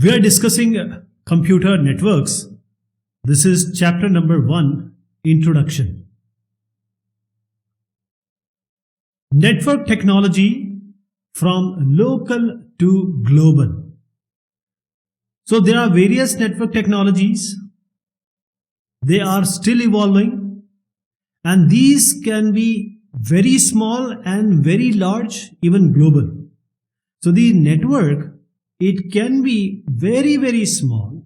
We are discussing computer networks. This is chapter number 1, Introduction. Network technology from local to global. So there are various network technologies. They are still evolving, and these can be very small and very large, even global. So the network, it can be very small,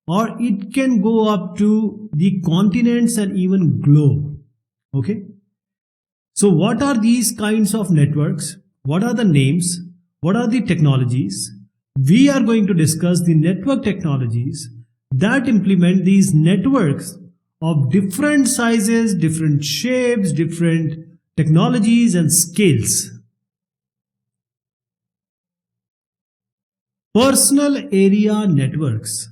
or it can go up to the continents and even globe. Okay. So what are these kinds of networks? What are the names? What are the technologies? We are going to discuss the network technologies that implement these networks of different sizes, different shapes, different technologies and scales. Personal area networks.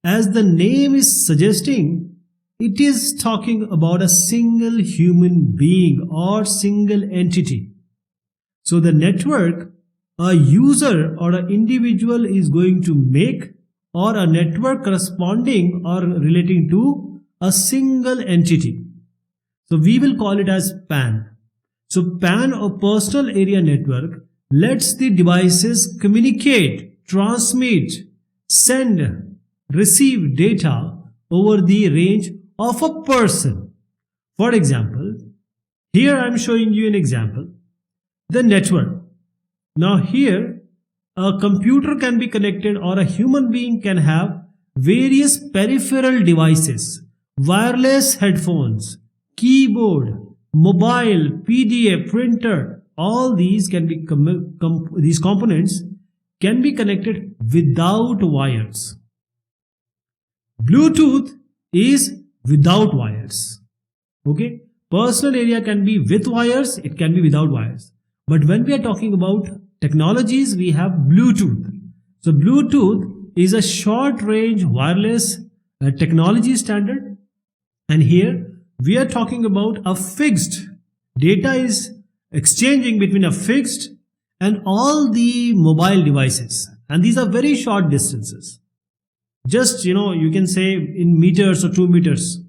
As the name is suggesting, it is talking about a single human being or single entity. So the network a user or an individual is going to make, or a network corresponding or relating to a single entity. So we will call it as PAN. So PAN or personal area network lets the devices communicate, transmit, send, receive data over the range of a person. For example, here I am showing you an example, the network. Now here a computer can be connected, or a human being can have various peripheral devices, wireless headphones, keyboard, mobile, PDA, printer. All these can be these components can be connected without wires. Bluetooth is without wires. Okay, personal area can be with wires, it can be without wires. But when we are talking about technologies, we have Bluetooth. So Bluetooth is a short range wireless technology standard, and here we are talking about a fixed data is exchanging between a fixed and all the mobile devices, and these are very short distances, just you can say in meters or 2 meters,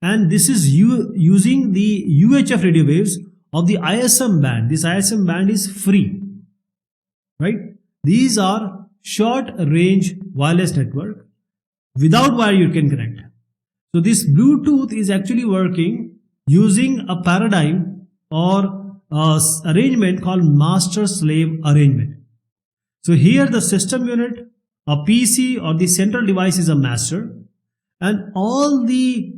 and this is using the UHF radio waves of the ISM band. This ISM band is free, right? These are short range wireless network. Without wire you can connect. So this Bluetooth is actually working using a paradigm or arrangement called master-slave arrangement. So here the system unit, a PC or the central device is a master, and all the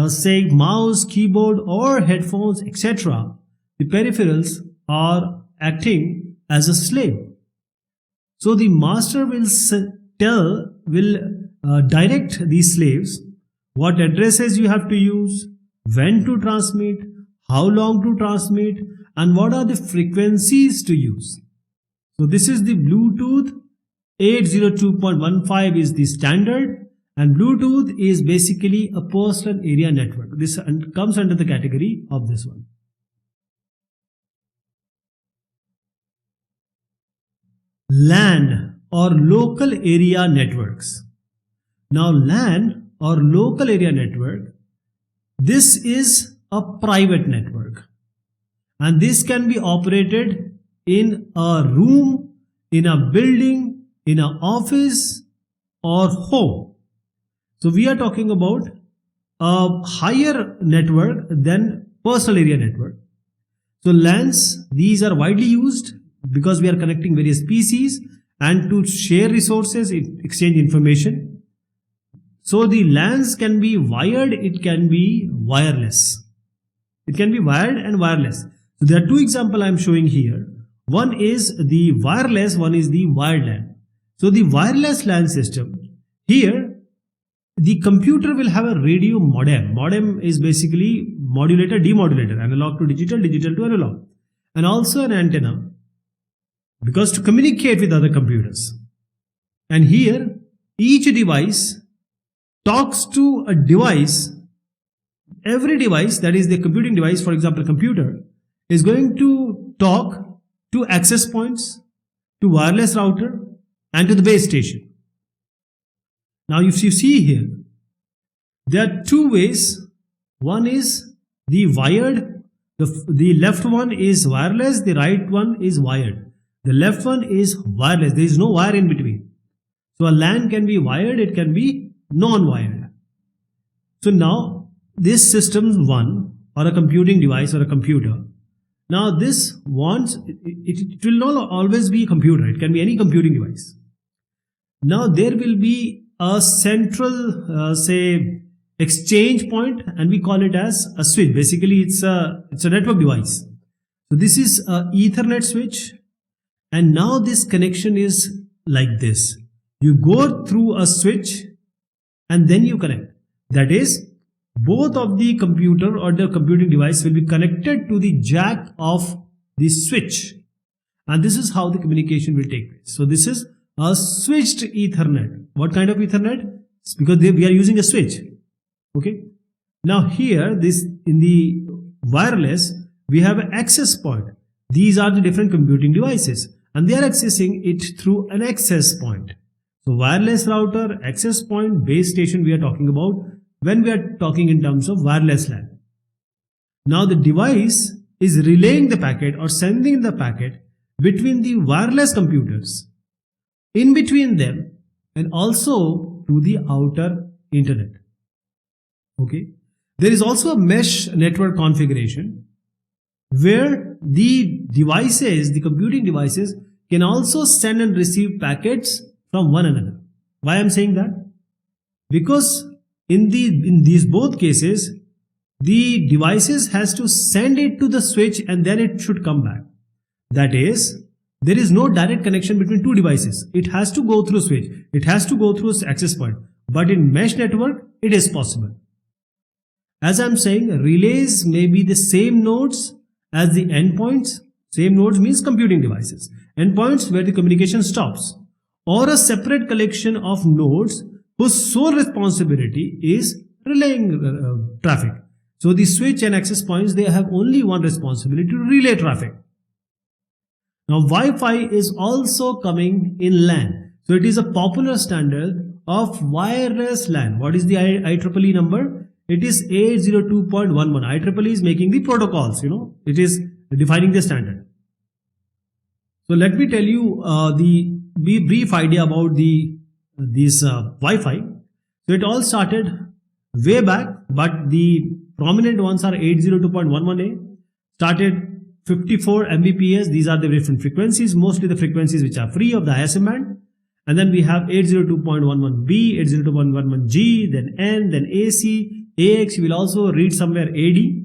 say mouse, keyboard or headphones, etc., the peripherals are acting as a slave. So the master will direct these slaves what addresses you have to use, when to transmit, how long to transmit, and what are the frequencies to use. So this is the Bluetooth 802.15 is the standard, and Bluetooth is basically a personal area network. This comes under the category of this one. LAN or local area networks. Now LAN or local area network, this is a private network, and this can be operated in a room, in a building, in an office or home. So we are talking about a higher network than personal area network. So LANs, these are widely used because we are connecting various PCs and to share resources, exchange information. So the LANs can be wired, it can be wireless. It can be wired and wireless. So there are two examples I am showing here. One is the wireless, one is the wired LAN. So the wireless LAN system, here the computer will have a radio modem. Modem is basically modulator, demodulator, analog to digital, digital to analog, and also an antenna, because to communicate with other computers. And here each device talks to a device. Every device, that is the computing device, for example computer, is going to talk to access points, to wireless router and to the base station. Now if you see here, there are two ways. One is the wired, the left one is wireless, the right one is wired. The left one is wireless, there is no wire in between. So a LAN can be wired, it can be non-wired. So now this system one, or a computing device or a computer, now this wants, it will not always be a computer, it can be any computing device. Now there will be a central say exchange point, and we call it as a switch. Basically it's a network device. So this is a Ethernet switch, and now this connection is like this. You go through a switch and then you connect. That is, both of the computer or the computing device will be connected to the jack of the switch, and this is how the communication will take place. So this is a switched Ethernet. What kind of Ethernet? It's because we are using a switch. Okay. Now here, this in the wireless, we have an access point. These are the different computing devices, and they are accessing it through an access point. So wireless router, access point, base station we are talking about when we are talking in terms of wireless LAN. Now the device is relaying the packet or sending the packet between the wireless computers, in between them, and also to the outer internet. Okay. There is also a mesh network configuration where the devices, the computing devices, can also send and receive packets from one another. Why I am saying that? Because in these both cases, the devices has to send it to the switch and then it should come back. That is, there is no direct connection between two devices. It has to go through switch. It has to go through access point. But in mesh network, it is possible. As I am saying, relays may be the same nodes as the endpoints. Same nodes means computing devices. Endpoints where the communication stops, or a separate collection of nodes whose sole responsibility is relaying traffic. So the switch and access points, they have only one responsibility, to relay traffic. Now Wi-Fi is also coming in LAN. So it is a popular standard of wireless LAN. What is the IEEE number? It is 802.11. IEEE is making the protocols, it is defining the standard. So let me tell you the brief idea about this Wi-Fi. So it all started way back, but the prominent ones are 802.11a, started 54 Mbps. These are the different frequencies, mostly the frequencies which are free of the ISM band. And then we have 802.11b, 802.11g, then N, then AC, AX. You will also read somewhere AD.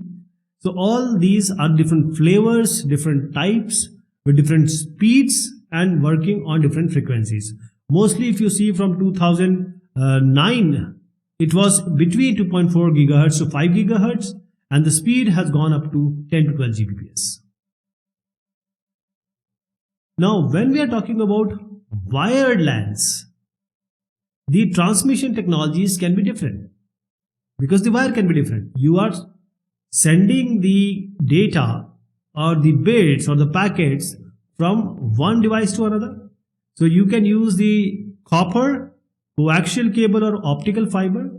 So all these are different flavors, different types with different speeds and working on different frequencies. Mostly if you see from 2009, it was between 2.4 gigahertz to 5 gigahertz, and the speed has gone up to 10 to 12 Gbps. Now, when we are talking about wired LANs, the transmission technologies can be different because the wire can be different. You are sending the data or the bits or the packets from one device to another. So you can use the copper, coaxial cable, or optical fiber.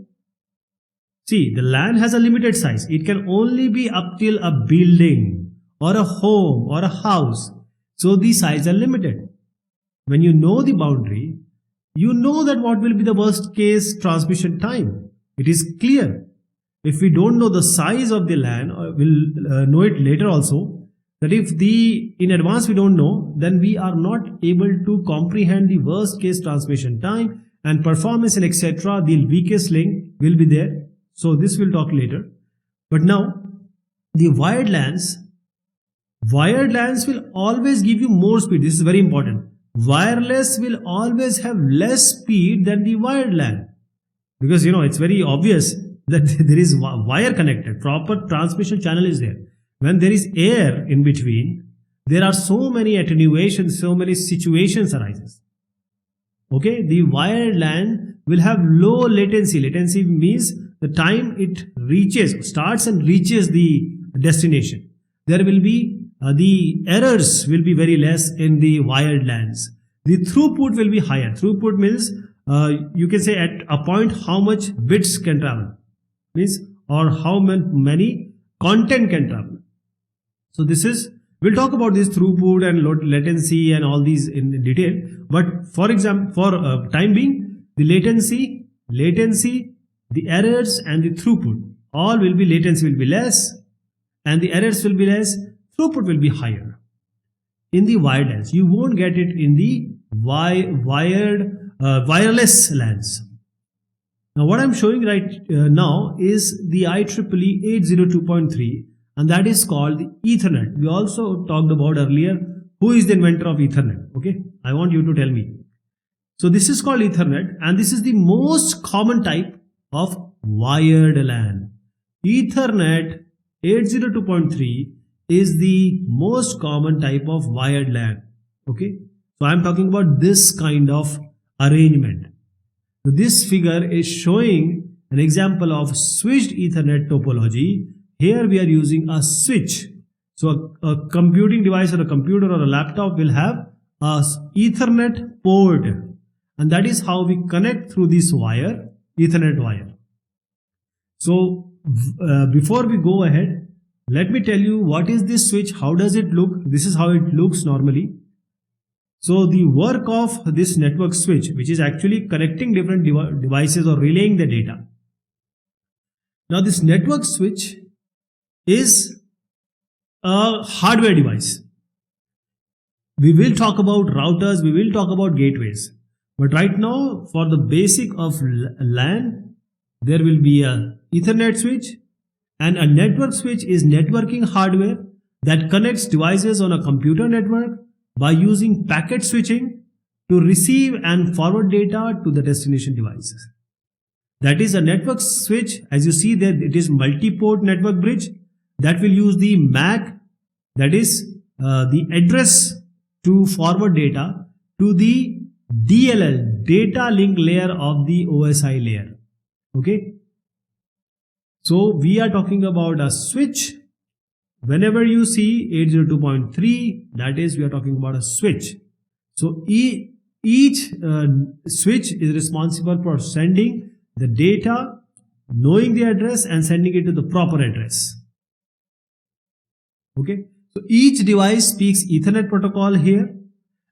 See, the LAN has a limited size. It can only be up till a building or a home or a house. So the size are limited. When you know the boundary, you know that what will be the worst case transmission time. It is clear. If we don't know the size of the LAN, we'll know it later also, that if in advance we don't know, then we are not able to comprehend the worst case transmission time and performance and etc. The weakest link will be there. So this we'll talk later. But now the wired LANs will always give you more speed. This is very important. Wireless will always have less speed than the wired LAN, because it's very obvious that there is wire connected, proper transmission channel is there. When there is air in between, there are so many attenuations, so many situations arises. Okay, the wired LAN will have low latency. Latency means the time it starts and reaches the destination. There will be the errors will be very less in the wired LANs. The throughput will be higher. Throughput means you can say at a point how much bits can travel, means, or how many content can travel. So this is, we'll talk about this throughput and latency and all these in detail. But for example, for time being, the latency, the errors and the throughput, all will be, latency will be less and the errors will be less, throughput will be higher. In the wired LANs, you won't get it in the wireless LANs. Now what I'm showing right now is the IEEE 802.3, and that is called the Ethernet. We also talked about earlier who is the inventor of Ethernet. Okay, I want you to tell me. So this is called Ethernet, and this is the most common type of wired LAN. Ethernet 802.3 is the most common type of wired LAN. Okay, so I'm talking about this kind of arrangement. So this figure is showing an example of switched Ethernet topology. Here we are using a switch. So a computing device or a computer or a laptop will have a Ethernet port, and that is how we connect through this wire, Ethernet wire. So before we go ahead, let me tell you what is this switch, how does it look. This is how it looks normally. So the work of this network switch, which is actually connecting different devices or relaying the data. Now this network switch is a hardware device. We will talk about routers, we will talk about gateways. But right now, for the basic of LAN, there will be a Ethernet switch, and a network switch is networking hardware that connects devices on a computer network by using packet switching to receive and forward data to the destination devices. That is a network switch. As you see there, it is multi-port network bridge that will use the MAC, that is the address to forward data to the DLL, data link layer of the OSI layer. Okay. So we are talking about a switch. Whenever you see 802.3, that is, we are talking about a switch. So each switch is responsible for sending the data, knowing the address and sending it to the proper address. Okay. So each device speaks Ethernet protocol here,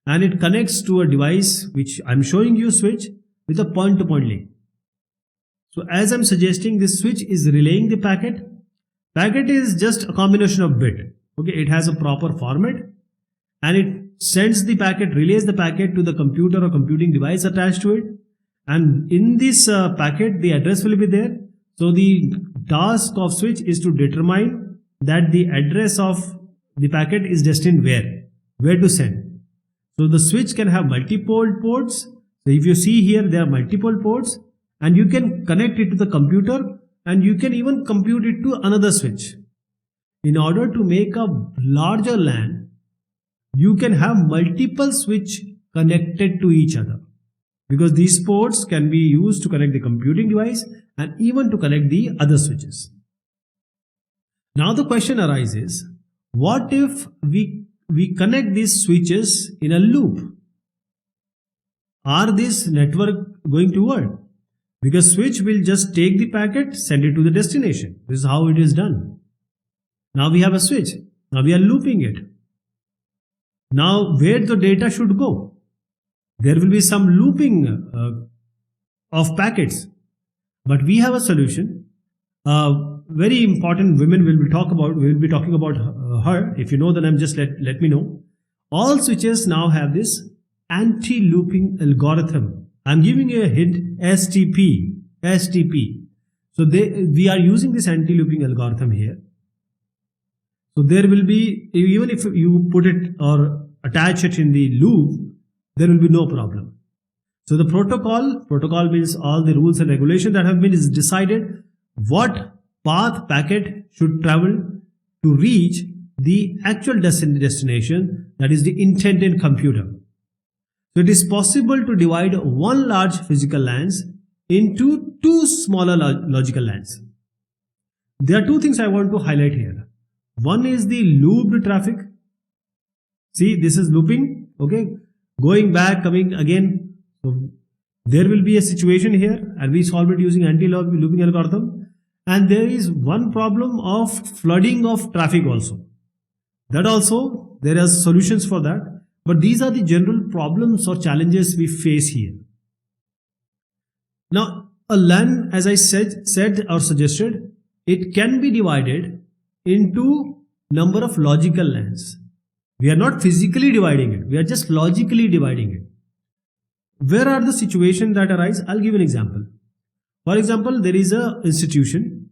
and it connects to a device which I'm showing you switch with a point-to-point link. So as I'm suggesting, this switch is relaying the packet. Packet is just a combination of bit. Okay, it has a proper format, and it sends the packet, relays the packet to the computer or computing device attached to it. And in this packet, the address will be there. So the task of switch is to determine that the address of the packet is destined where to send. So the switch can have multiple ports. So if you see here, there are multiple ports, and you can connect it to the computer, and you can even compute it to another switch. In order to make a larger LAN, you can have multiple switch connected to each other, because these ports can be used to connect the computing device and even to connect the other switches. Now the question arises, what if we connect these switches in a loop? Are this network going to work? Because switch will just take the packet, send it to the destination. This is how it is done. Now we have a switch. Now we are looping it. Now where the data should go? There will be some looping of packets. But we have a solution. Very important women we will be talking about her. If you know the name, just let me know. All switches now have this anti-looping algorithm. I'm giving you a hint, STP. So we are using this anti-looping algorithm here. So there will be, even if you put it or attach it in the loop, there will be no problem. So the protocol means all the rules and regulations that have been decided what path packet should travel to reach the actual destination, that is the intended computer. So it is possible to divide one large physical LANs into two smaller logical LANs. There are two things I want to highlight here. One is the looped traffic. See, this is looping, okay, going back, coming again. So There will be a situation here and we solve it using anti-looping algorithm. And there is one problem of flooding of traffic also. That also there are solutions for that. But these are the general problems or challenges we face here. Now, a LAN, as I said or suggested, it can be divided into number of logical LANs. We are not physically dividing it. We are just logically dividing it. Where are the situations that arise? I'll give an example. For example, there is a institution.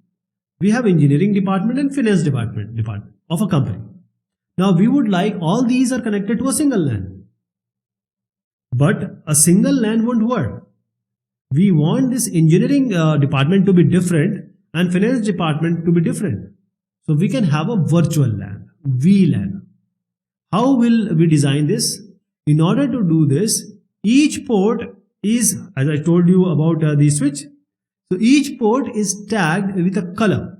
We have engineering department and finance department of a company. Now we would like all these are connected to a single LAN. But a single LAN won't work. We want this engineering department to be different and finance department to be different. So we can have a virtual LAN, VLAN. How will we design this? In order to do this, each port is, as I told you about the switch. So each port is tagged with a color.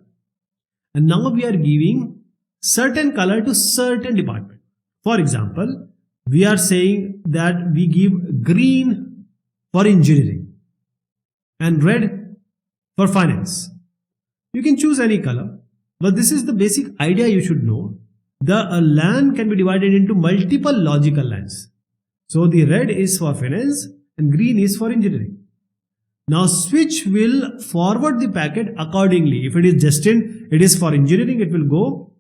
And now we are giving certain color to certain department. For example, we are saying that we give green for engineering and red for finance. You can choose any color, but this is the basic idea you should know. The LAN can be divided into multiple logical LANs. So the red is for finance and green is for engineering. Now switch will forward the packet accordingly. If it is destined, it is for engineering, it will go,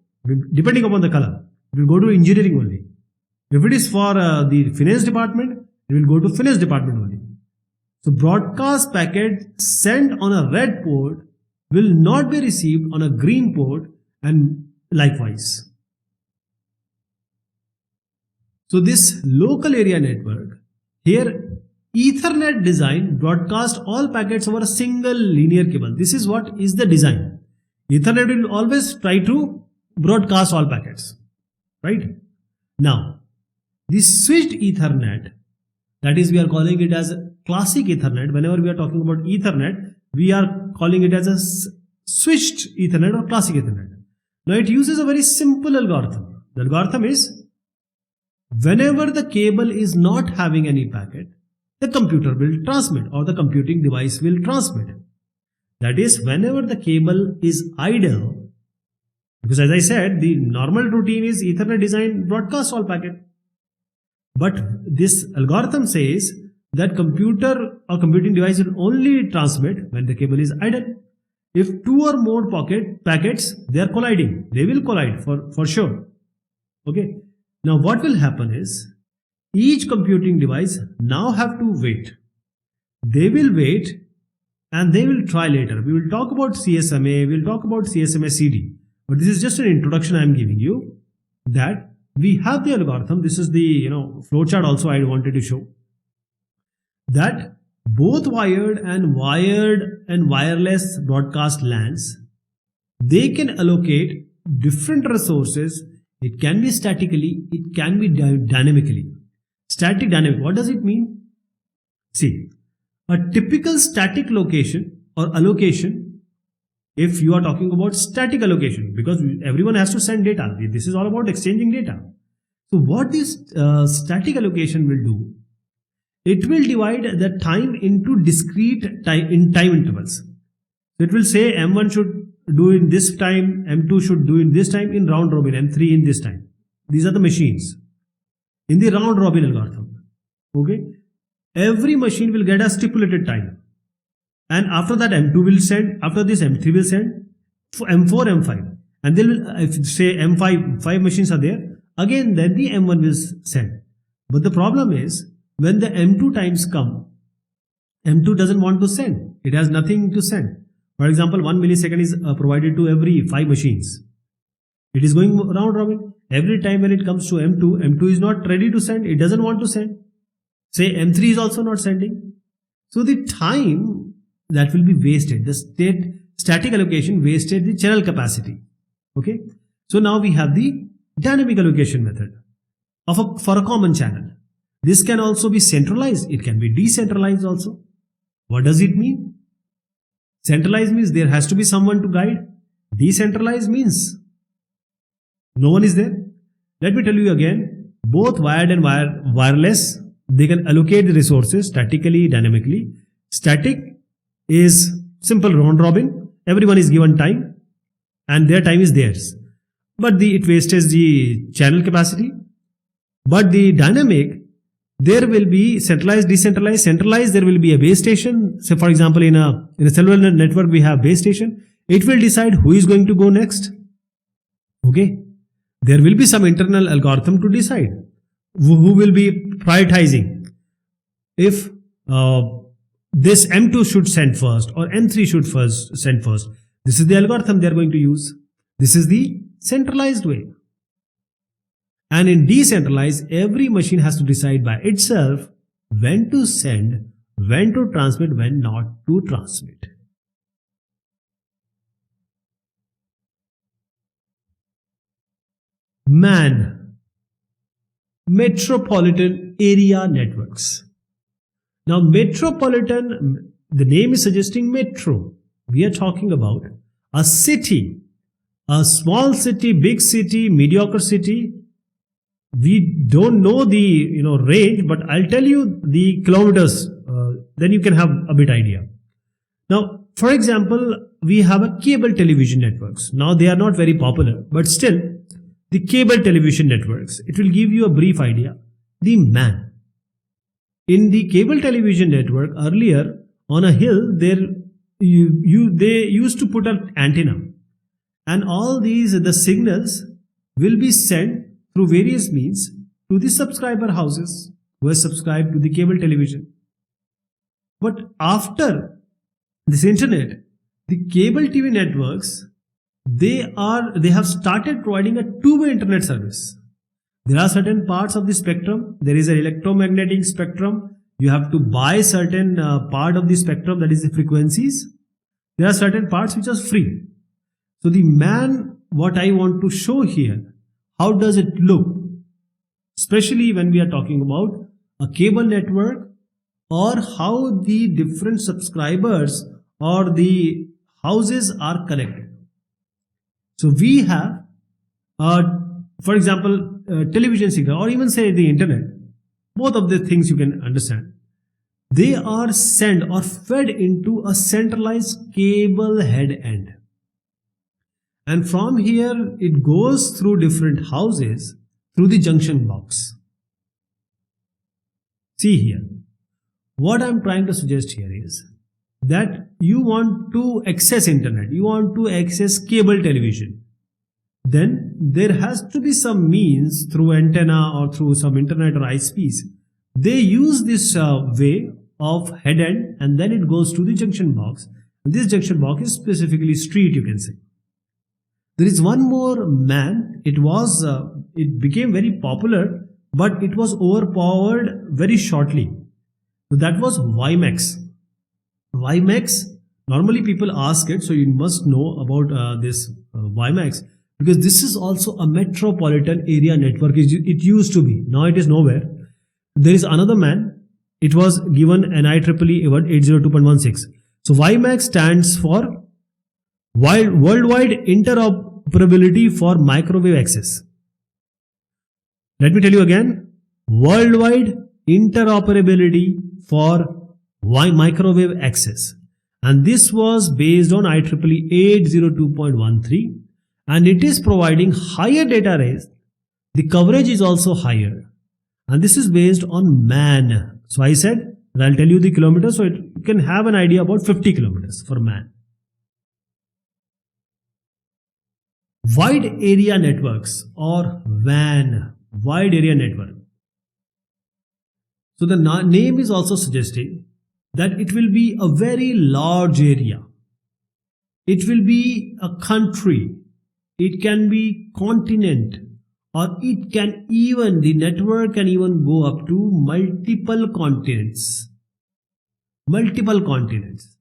depending upon the color, it will go to engineering only. If it is for the finance department, it will go to finance department only. So broadcast packet sent on a red port will not be received on a green port and likewise. So this local area network, here Ethernet design broadcast all packets over a single linear cable. This is what is the design. Ethernet will always try to broadcast all packets, right? Now, this switched Ethernet, that is, we are calling it as classic Ethernet. Whenever we are talking about Ethernet, we are calling it as a switched Ethernet or classic Ethernet. Now, it uses a very simple algorithm. The algorithm is, whenever the cable is not having any packet, the computer will transmit or the computing device will transmit. That is, whenever the cable is idle, because as I said, the normal routine is Ethernet design broadcast all packet. But this algorithm says that computer or computing device will only transmit when the cable is idle. If two or more packets, they are colliding, they will collide for sure. Okay. Now what will happen is, each computing device now have to wait. They will wait and they will try later. We will talk about CSMA, we will talk about CSMA CD. But this is just an introduction I am giving you, that we have the algorithm. This is the flowchart also I wanted to show, that both wired and wireless broadcast LANs, they can allocate different resources. It can be statically, it can be dynamically. Static dynamic, what does it mean? See, a typical static location or allocation, if you are talking about static allocation, because everyone has to send data, this is all about exchanging data. So what this static allocation will do, it will divide the time into discrete time intervals. So it will say M1 should do in this time, M2 should do in this time in round robin, M3 in this time. These are the machines in the round robin algorithm. Okay, every machine will get a stipulated time, and after that M2 will send, after this M3 will send, M4, M5, and they will, if say M5, 5 machines are there, again then the M1 will send. But the problem is, when the M2 times come, M2 doesn't want to send, it has nothing to send. For example, 1 millisecond is provided to every 5 machines. It is going round robin. Every time when it comes to M2, M2 is not ready to send, it doesn't want to send. Say M3 is also not sending. So the time that will be wasted, the static allocation wasted the channel capacity. Okay. So now we have the dynamic allocation method for a common channel. This can also be centralized. It can be decentralized also. What does it mean? Centralized means there has to be someone to guide. Decentralized means no one is there. Let me tell you again, both wired and wireless They can allocate the resources statically, dynamically. Static is simple round robin. Everyone is given time and their time is theirs. But it wastes the channel capacity. But the dynamic, there will be centralized, decentralized. Centralized, there will be a base station. So for example, in a cellular network, we have base station. It will decide who is going to go next. Okay. There will be some internal algorithm to decide who will be prioritizing. If this M2 should send first or M3 should send first. This is the algorithm they are going to use. This is the centralized way. And in decentralized, every machine has to decide by itself when to send, when to transmit, when not to transmit. MAN, Metropolitan Area Networks. Now metropolitan, the name is suggesting metro. We are talking about a city, a small city, big city, mediocre city. We don't know the range, but I'll tell you the kilometers. Then you can have a bit idea. Now, for example, we have a cable television networks. Now they are not very popular, but still, the cable television networks. It will give you a brief idea. The MAN. In the cable television network earlier on a hill, they used to put an antenna, and all the signals will be sent through various means to the subscriber houses who are subscribed to the cable television. But after this internet, the cable TV networks, they have started providing a two-way internet service. There are certain parts of the spectrum. There is an electromagnetic spectrum. You have to buy certain part of the spectrum, that is the frequencies. There are certain parts which are free. So the MAN, what I want to show here, how does it look? Especially when we are talking about a cable network, or how the different subscribers or the houses are connected. So we have, for example, television signal, or even say the internet. Both of the things you can understand. They are sent or fed into a centralized cable head end. And from here, it goes through different houses through the junction box. See here. What I'm trying to suggest here is that you want to access internet, you want to access cable television. Then there has to be some means through antenna or through some internet or ISPs. They use this way of head end, and then it goes to the junction box. And this junction box is specifically street, you can say. There is one more MAN. It became very popular, but it was overpowered very shortly. So that was WiMAX. WiMAX, normally people ask it, so you must know about this WiMAX, because this is also a metropolitan area network. It used to be. Now it is nowhere. There is another MAN. It was given an IEEE 802.16. So WiMAX stands for Worldwide Interoperability for Microwave Access. Let me tell you again. Worldwide Interoperability for Microwave Access. And this was based on IEEE 802.13. And it is providing higher data rates. The coverage is also higher. And this is based on MAN. So I said, and I'll tell you the kilometers, so you can have an idea about 50 kilometers for MAN. Wide area networks, or WAN, wide area network. So the name is also suggesting that it will be a very large area. It will be a country. It can be continent, or it can even, the network can even go up to multiple continents. Multiple continents.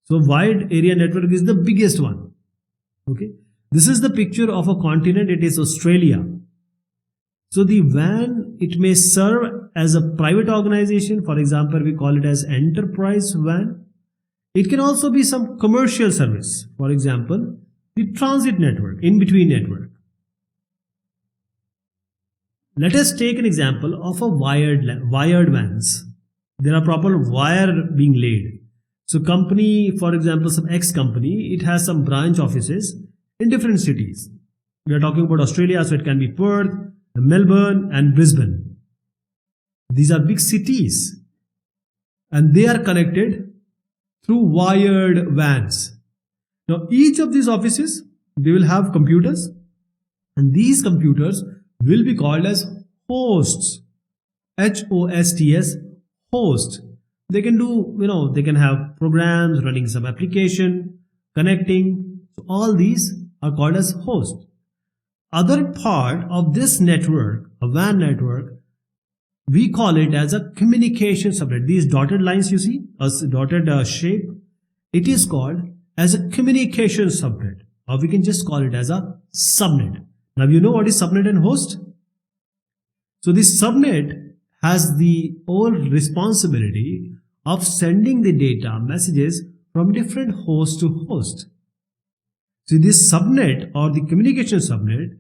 So wide area network is the biggest one. Okay. This is the picture of a continent. It is Australia. So the WAN, it may serve as a private organization. For example, we call it as enterprise WAN. It can also be some commercial service. For example, the transit network, in-between network. Let us take an example of a wired vans. There are proper wire being laid. So company, for example, some X company, it has some branch offices in different cities. We are talking about Australia, so it can be Perth, Melbourne and Brisbane. These are big cities and they are connected through wired vans. Now each of these offices, they will have computers, and these computers will be called as hosts. H-O-S-T-S, host. They can do, they can have programs, running some application, connecting. So all these are called as host. Other part of this network, a WAN network, we call it as a communication subnet. These dotted lines you see, a dotted shape, it is called as a communication subnet, or we can just call it as a subnet. Now you know what is subnet and host? So this subnet has the whole responsibility of sending the data messages from different host to host. So this subnet or the communication subnet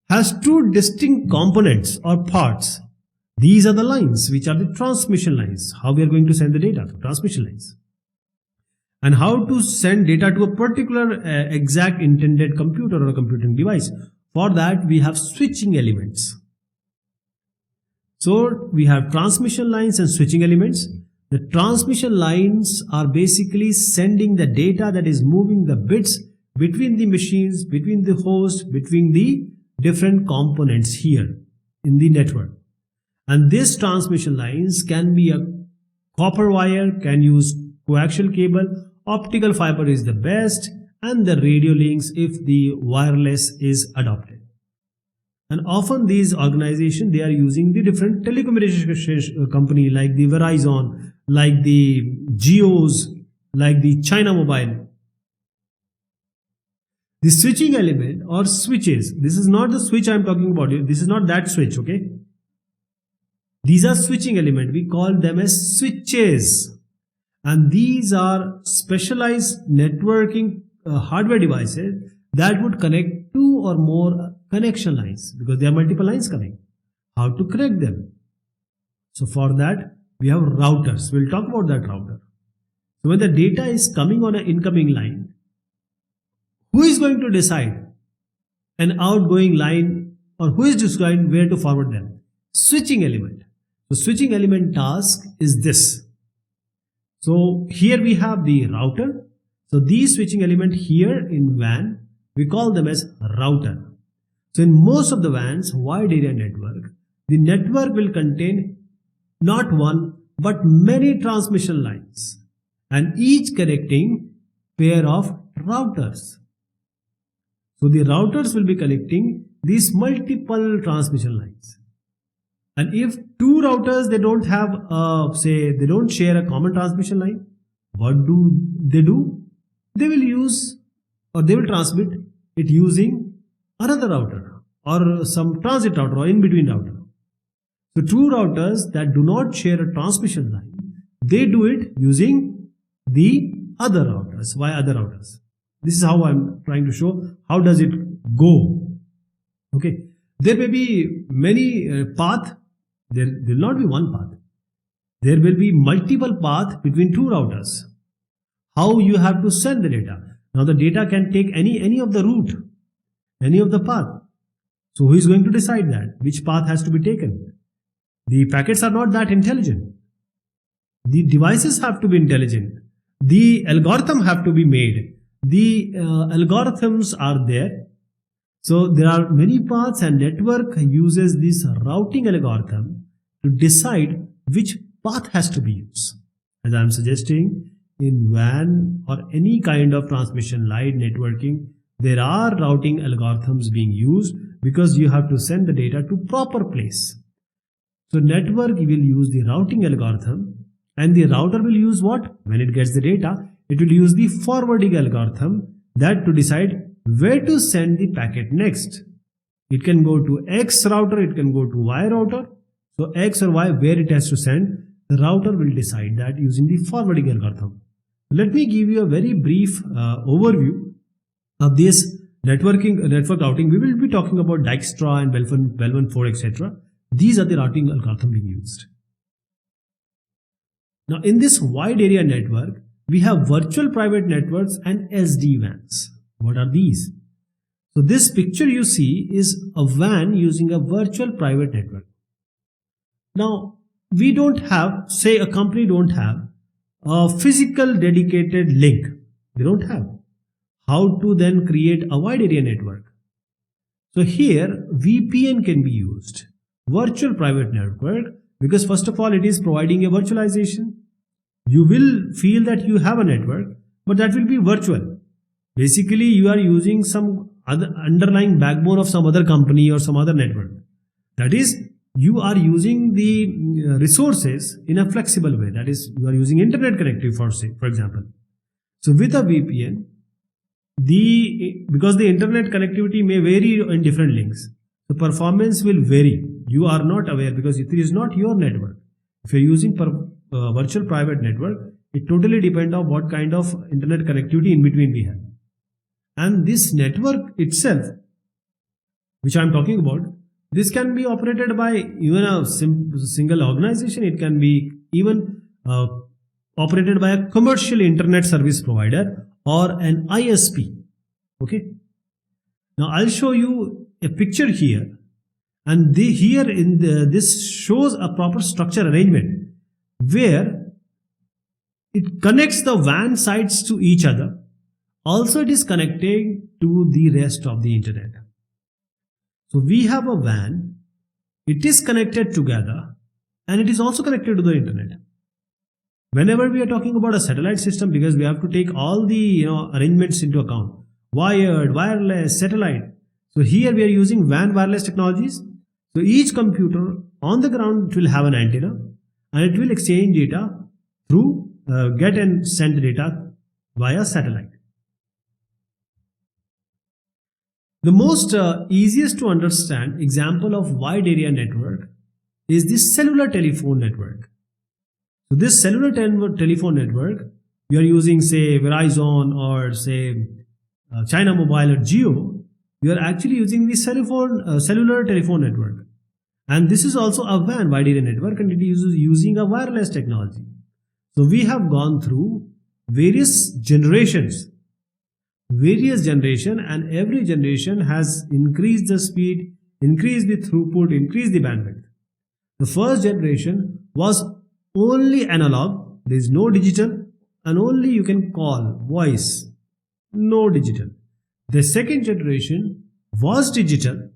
has two distinct components or parts. These are the lines, which are the transmission lines. How we are going to send the data, transmission lines. And how to send data to a particular exact intended computer or a computing device. For that, we have switching elements. So we have transmission lines and switching elements. The transmission lines are basically sending the data that is moving the bits between the machines, between the host, between the different components here in the network. And these transmission lines can be a copper wire, can use coaxial cable, optical fiber is the best, and the radio links if the wireless is adopted. And often these organizations, they are using the different telecommunication company like the Verizon, like the Geos, like the China Mobile. The switching element or switches, this is not the switch I am talking about, this is not that switch, okay? These are switching element, we call them as switches. And these are specialized networking hardware devices that would connect two or more connection lines, because there are multiple lines coming. How to connect them? So for that, we have routers. We'll talk about that router. So when the data is coming on an incoming line, who is going to decide an outgoing line, or who is deciding where to forward them? Switching element. So switching element task is this. So here we have the router. So these switching element here in WAN, we call them as router. So in most of the WANs, wide area network, the network will contain not one but many transmission lines, and each connecting pair of routers. So the routers will be connecting these multiple transmission lines. And if two routers, they don't have, they don't share a common transmission line, what do? They will use, or they will transmit it using another router or some transit router or in-between router. So two routers that do not share a transmission line, they do it using the other routers. Why other routers? This is how I'm trying to show how does it go. Okay, there may be many paths. There will not be one path. There will be multiple paths between two routers. How you have to send the data. Now the data can take any of the route, any of the path. So who is going to decide that? Which path has to be taken? The packets are not that intelligent. The devices have to be intelligent. The algorithm have to be made. The algorithms are there. So there are many paths, and network uses this routing algorithm to decide which path has to be used. As I am suggesting, in WAN or any kind of transmission line networking, there are routing algorithms being used because you have to send the data to proper place. So network will use the routing algorithm, and the router will use what? When it gets the data, it will use the forwarding algorithm that to decide where to send the packet next. It can go to X router, it can go to Y router. So X or Y, where it has to send, the router will decide that using the forwarding algorithm. Let me give you a very brief overview of this network routing. We will be talking about Dijkstra and Bellman 4, etc. These are the routing algorithm being used. Now in this wide area network, we have virtual private networks and SD-WANs. What are these? So this picture you see is a WAN using a virtual private network. Now we don't have, say a company don't have a physical dedicated link. They don't have. How to then create a wide area network? So here VPN can be used. Virtual private network, because first of all it is providing a virtualization. You will feel that you have a network, but that will be virtual. Basically you are using some other underlying backbone of some other company or some other network. That is, you are using the resources in a flexible way. That is, you are using internet connectivity for example. So with a VPN, because the internet connectivity may vary in different links, the performance will vary. You are not aware because it is not your network. If you are using virtual private network, it totally depends on what kind of internet connectivity in between we have. And this network itself, which I am talking about, this can be operated by even a single organization. It can be even operated by a commercial internet service provider or an ISP. Okay. Now I'll show you a picture here, and this shows a proper structure arrangement where it connects the WAN sites to each other. Also, it is connected to the rest of the internet. So we have a WAN, it is connected together, and it is also connected to the internet. Whenever we are talking about a satellite system, because we have to take all the arrangements into account, wired, wireless, satellite. So here we are using WAN wireless technologies. So each computer on the ground will have an antenna, and it will exchange data through get and send data via satellite. The most easiest to understand example of wide area network is this cellular telephone network. So this cellular telephone network, you are using say Verizon or say China Mobile or Jio, you are actually using the cellular telephone network. And this is also a WAN, wide area network, and it is using a wireless technology. So we have gone through various generations, and every generation has increased the speed, increased the throughput, increased the bandwidth. The first generation was only analog, there is no digital, and only you can call voice, no digital. The second generation was digital,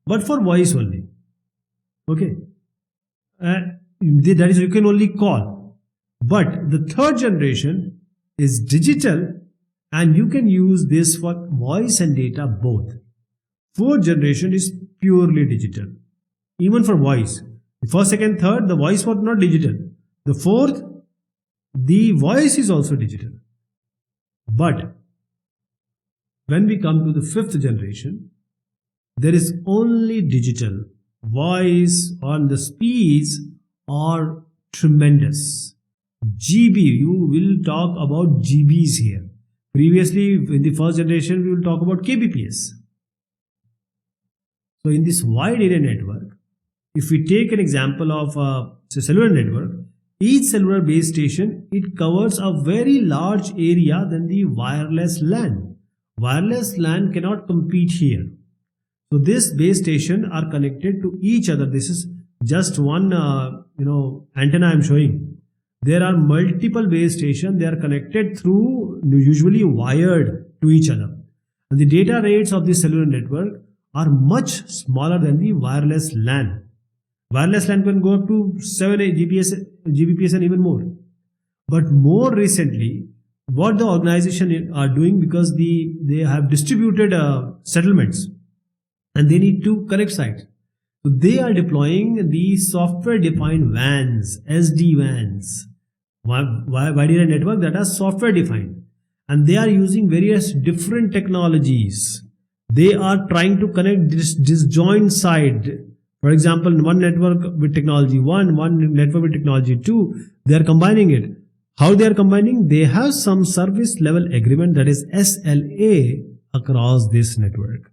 but for voice only. Okay, that is, you can only call. But the third generation is digital, and you can use this for voice and data both. Fourth generation is purely digital, even for voice. The first, second, third, the voice was not digital. The fourth, the voice is also digital. But when we come to the fifth generation, there is only digital. Voice on the speeds are tremendous. GB, you will talk about GBs here. Previously, in the first generation, we will talk about kbps. So in this wide area network, if we take an example of a cellular network, each cellular base station, it covers a very large area than the wireless LAN. Wireless LAN cannot compete here. So this base station are connected to each other. This is just one antenna I am showing. There are multiple base stations. They are connected through, usually wired to each other. And the data rates of the cellular network are much smaller than the wireless LAN. Wireless LAN can go up to 7 Gbps and even more. But more recently, what the organization are doing, because they have distributed settlements and they need to connect sites. So they are deploying the software-defined WANs, SD-WANs, wide area network that are software-defined, and they are using various different technologies. They are trying to connect this disjoint side. For example, one network with technology 1, one network with technology 2, they are combining it. How they are combining? They have some service level agreement, that is SLA, across this network.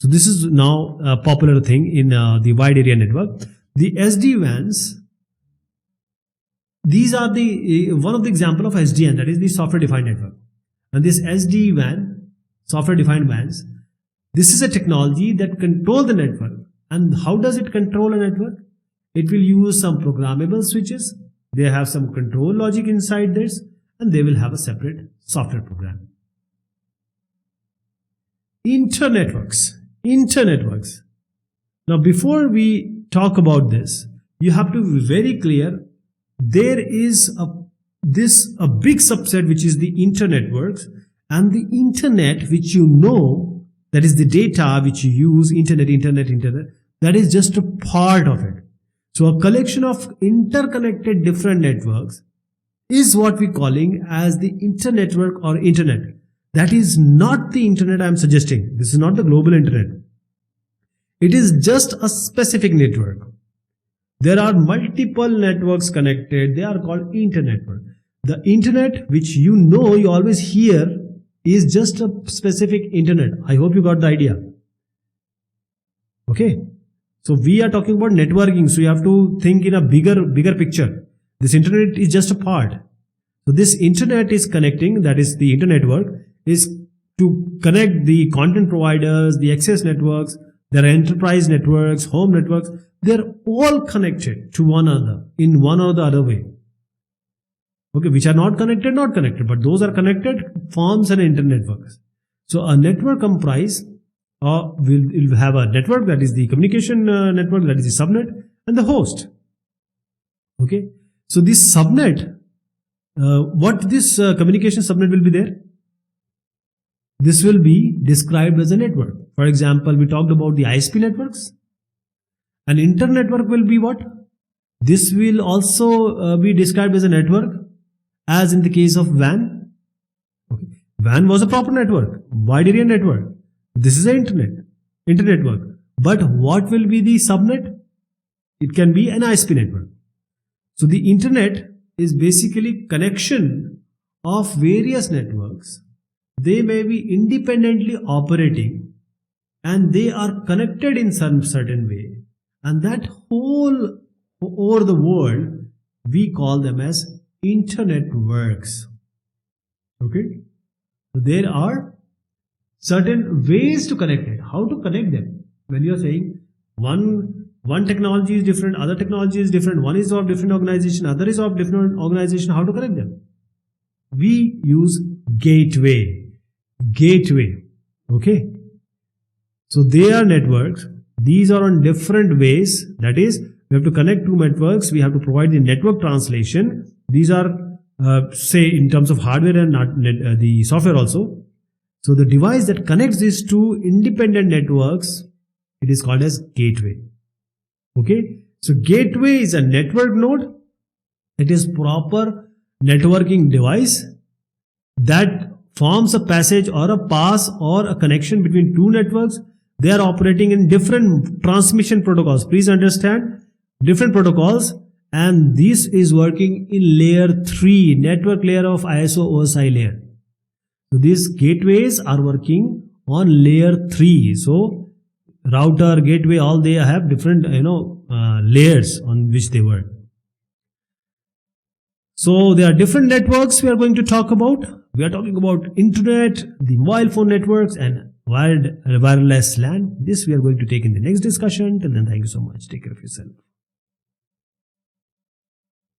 So this is now a popular thing in the wide area network. The SD-WANs, these are the one of the example of SDN, that is the software defined network. And this SD-WAN, software defined WANs, this is a technology that control the network. And how does it control a network? It will use some programmable switches. They have some control logic inside this, and they will have a separate software program. Internetworks. Now, before we talk about this, you have to be very clear. There is a big subset which is the internetworks, and the internet, which you know, that is the data which you use, internet, that is just a part of it. So a collection of interconnected different networks is what we're calling as the internetwork or internet. That is not the internet I am suggesting. This is not the global internet. It is just a specific network. There are multiple networks connected. They are called internetwork. The internet, which you know, you always hear, is just a specific internet. I hope you got the idea. Okay. So we are talking about networking. So you have to think in a bigger picture. This internet is just a part. So this internet is connecting, that is the internetwork, is to connect the content providers, the access networks, their enterprise networks, home networks. They're all connected to one another in one or the other way. Okay, which are not connected, but those are connected forms an internetworks. So a network comprise will have a network, that is the communication network, that is the subnet, and the host. Okay, so this subnet, what this communication subnet will be there? This will be described as a network. For example, we talked about the ISP networks. An internetwork will be what? This will also be described as a network, as in the case of WAN. Okay. WAN was a proper network, wide area network. This is an internetwork. But what will be the subnet? It can be an ISP network. So the internet is basically connection of various networks. They may be independently operating and they are connected in some certain way. And that whole over the world, we call them as internetworks. Okay. So there are certain ways to connect it. How to connect them? When you are saying one technology is different, other technology is different, one is of different organization, other is of different organization, how to connect them? We use gateway. Okay. So they are networks. These are on different ways. That is, we have to connect two networks. We have to provide the network translation. These are, say, in terms of hardware and the software also. So the device that connects these two independent networks, it is called as gateway. Okay. So gateway is a network node. It is proper networking device that forms a passage or a pass or a connection between two networks. They are operating in different transmission protocols. Please understand, different protocols, and this is working in layer 3, network layer of ISO OSI layer. So these gateways are working on layer 3. So router, gateway, all they have different layers on which they work. So there are different networks we are going to talk about. We are talking about internet, the mobile phone networks, and wireless LAN. This we are going to take in the next discussion. Till then, thank you so much. Take care of yourself.